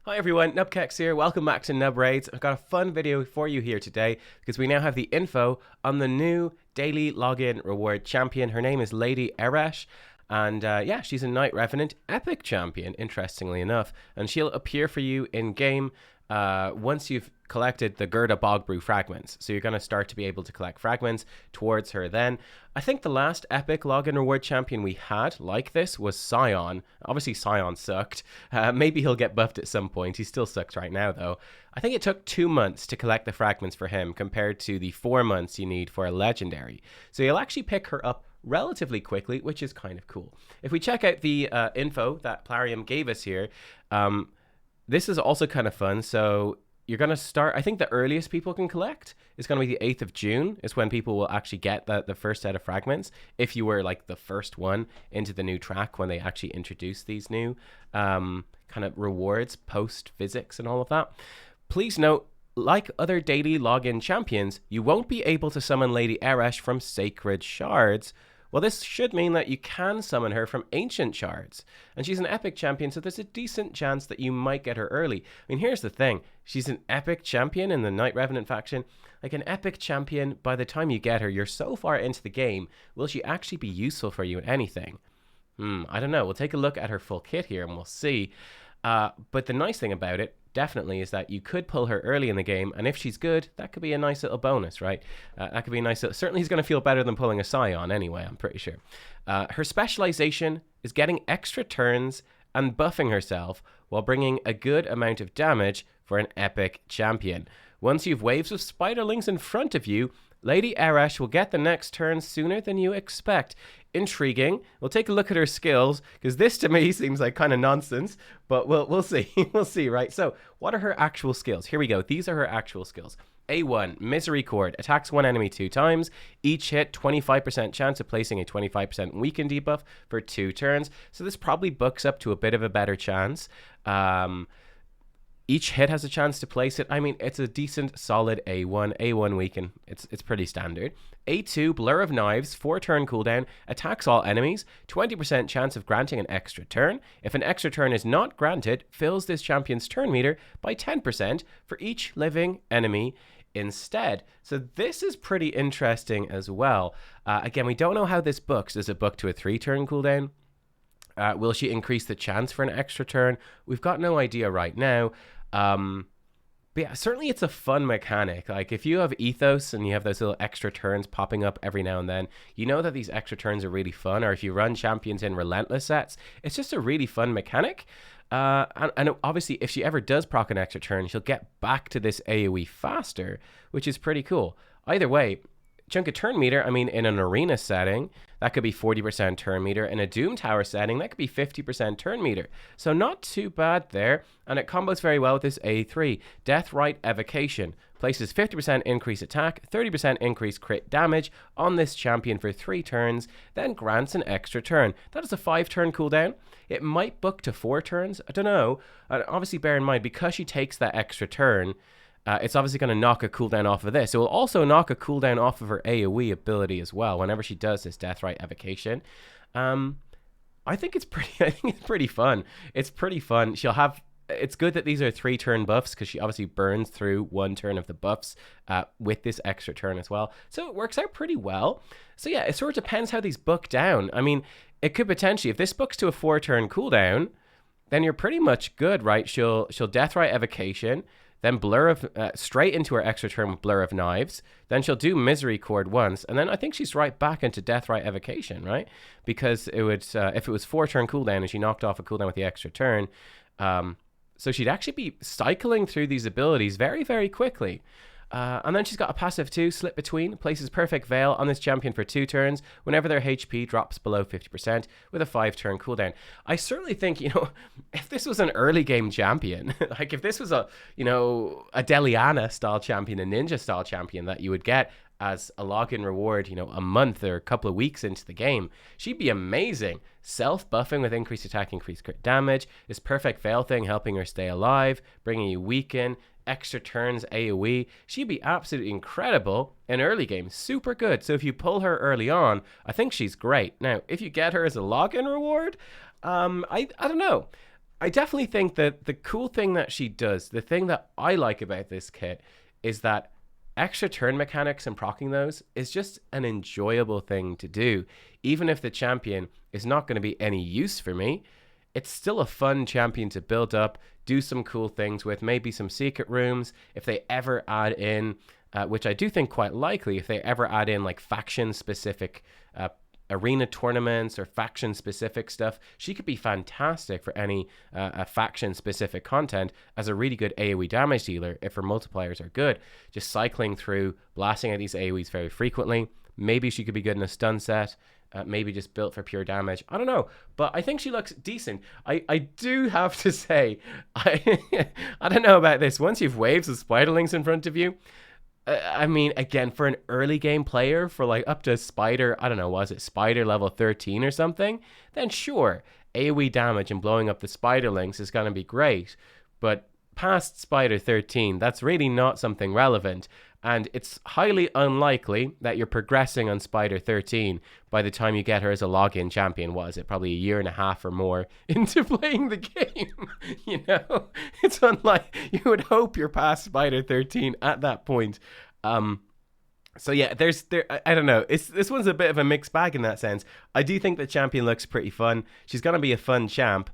Hi everyone, nubkeks here. Welcome back to Nub Raids. I've got a fun video for you here today because we now have the info on the new daily login reward champion. Her name is Lady Eresh. And yeah, she's a Night Revenant epic champion, interestingly enough. And she'll appear for you in game once you've collected the Guurda Bogbrew fragments. So you're going to start to be able to collect fragments towards her then. I think the last epic login reward champion we had like this was Scion. Obviously Scion sucked. Maybe he'll get buffed at some point. He still sucks right now though. I think it took 2 months to collect the fragments for him compared to the 4 months you need for a legendary. So you'll actually pick her up relatively quickly, which is kind of cool. If we check out the info that Plarium gave us here, this is also kind of fun. So you're going to start, I think the earliest people can collect is going to be the 8th of June is when people will actually get the first set of fragments. If you were like the first one into the new track when they actually introduce these new kind of rewards, post physics and all of that. Please note, like other daily login champions, you won't be able to summon Lady Eresh from sacred shards. Well, this should mean that you can summon her from ancient shards. And she's an epic champion, so there's a decent chance that you might get her early. I mean, here's the thing. She's an epic champion in the Night Revenant faction. Like an epic champion, by the time you get her, you're so far into the game, will she actually be useful for you in anything? I don't know. We'll take a look at her full kit here and we'll see. But the nice thing about it, definitely, is that you could pull her early in the game, and if she's good, that could be a nice little bonus, right? That could be a nice little, certainly he's going to feel better than pulling a Scion anyway, I'm pretty sure. Her specialization is getting extra turns and buffing herself while bringing a good amount of damage for an epic champion. Once you've waves of spiderlings in front of you, Lady Eresh will get the next turn sooner than you expect. Intriguing. We'll take a look at her skills, because this to me seems like kind of nonsense, but we'll see. We'll see, right? So what are her actual skills? Here we go. These are her actual skills. A1, Misery Chord, attacks one enemy 2 times. Each hit, 25% chance of placing a 25% weaken debuff for 2 turns. So this probably books up to a bit of a better chance. Each hit has a chance to place it. I mean, it's a decent, solid A1. A1 weaken. It's pretty standard. A2, Blur of Knives, 4-turn cooldown, attacks all enemies, 20% chance of granting an extra turn. If an extra turn is not granted, fills this champion's turn meter by 10% for each living enemy instead. So this is pretty interesting as well. Again, we don't know how this books. Does it book to a 3-turn cooldown? Will she increase the chance for an extra turn? We've got no idea right now. But yeah, certainly it's a fun mechanic. Like if you have Ethos and you have those little extra turns popping up every now and then, you know that these extra turns are really fun. Or if you run champions in Relentless sets, it's just a really fun mechanic. And obviously if she ever does proc an extra turn, she'll get back to this AoE faster, which is pretty cool. Either way, chunk of turn meter, I mean, in an arena setting, that could be 40% turn meter. In a Doom Tower setting, that could be 50% turn meter. So not too bad there. And it combos very well with this A3. Deathrite Evocation. Places 50% increase attack, 30% increase crit damage on this champion for 3 turns, then grants an extra turn. That is a 5-turn cooldown. It might book to 4 turns. I don't know. Obviously, bear in mind, because she takes that extra turn, it's obviously going to knock a cooldown off of this. It will also knock a cooldown off of her AoE ability as well whenever she does this Deathrite Evocation. I think it's pretty fun. It's pretty fun. It's good that these are 3-turn buffs because she obviously burns through 1 turn of the buffs with this extra turn as well. So it works out pretty well. So yeah, it sort of depends how these book down. I mean, it could potentially, if this books to a 4-turn cooldown, then you're pretty much good, right? She'll Deathrite Evocation, then straight into her extra turn with Blur of Knives. Then she'll do Misery Chord once, and then I think she's right back into Deathrite Evocation, right? Because it would, if it was 4-turn cooldown and she knocked off a cooldown with the extra turn, so she'd actually be cycling through these abilities very, very quickly. And then she's got a passive 2, Slip Between, places Perfect Veil on this champion for 2 turns whenever their HP drops below 50% with a 5-turn cooldown. I certainly think, if this was an early game champion, like if this was a Deliana style champion, a ninja style champion that you would get as a login reward, a month or a couple of weeks into the game, she'd be amazing. Self-buffing with increased attack, increased crit damage, this Perfect Veil thing helping her stay alive, bringing you weaken, extra turns AoE. She'd be absolutely incredible in early game. Super good. So if you pull her early on, I think she's great. Now, if you get her as a login reward, I don't know. I definitely think that the cool thing that she does, the thing that I like about this kit, is that extra turn mechanics and proccing those is just an enjoyable thing to do. Even if the champion is not going to be any use for me, it's still a fun champion to build up, do some cool things with, maybe some secret rooms. If they ever add in, which I do think quite likely, if they ever add in like faction specific arena tournaments or faction specific stuff, she could be fantastic for any faction specific content as a really good AoE damage dealer if her multipliers are good. Just cycling through, blasting at these AoEs very frequently. Maybe she could be good in a stun set. Maybe just built for pure damage. I don't know, but I think she looks decent. I do have to say, I don't know about this. Once you've waves of spiderlings in front of you, I mean, again, for an early game player, for like up to spider, I don't know, was it spider level 13 or something? Then sure, AoE damage and blowing up the spiderlings is going to be great. But past spider 13, that's really not something relevant. And it's highly unlikely that you're progressing on spider 13 by the time you get her as a login champion. Was it probably a year and a half or more into playing the game? You know, it's unlike, you would hope you're past spider 13 at that point. So yeah, I don't know. This one's a bit of a mixed bag in that sense. I do think the champion looks pretty fun. She's gonna be a fun champ.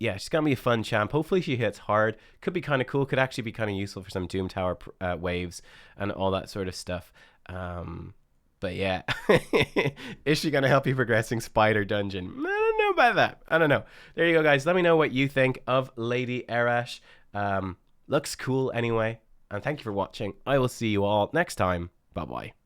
Yeah, she's gonna be a fun champ. Hopefully she hits hard. Could be kind of cool. Could actually be kind of useful for some Doom Tower waves and all that sort of stuff. But yeah, is she gonna help you progressing Spider Dungeon? I don't know about that. I don't know. There you go, guys. Let me know what you think of Lady Eresh. Looks cool anyway. And thank you for watching. I will see you all next time. Bye bye.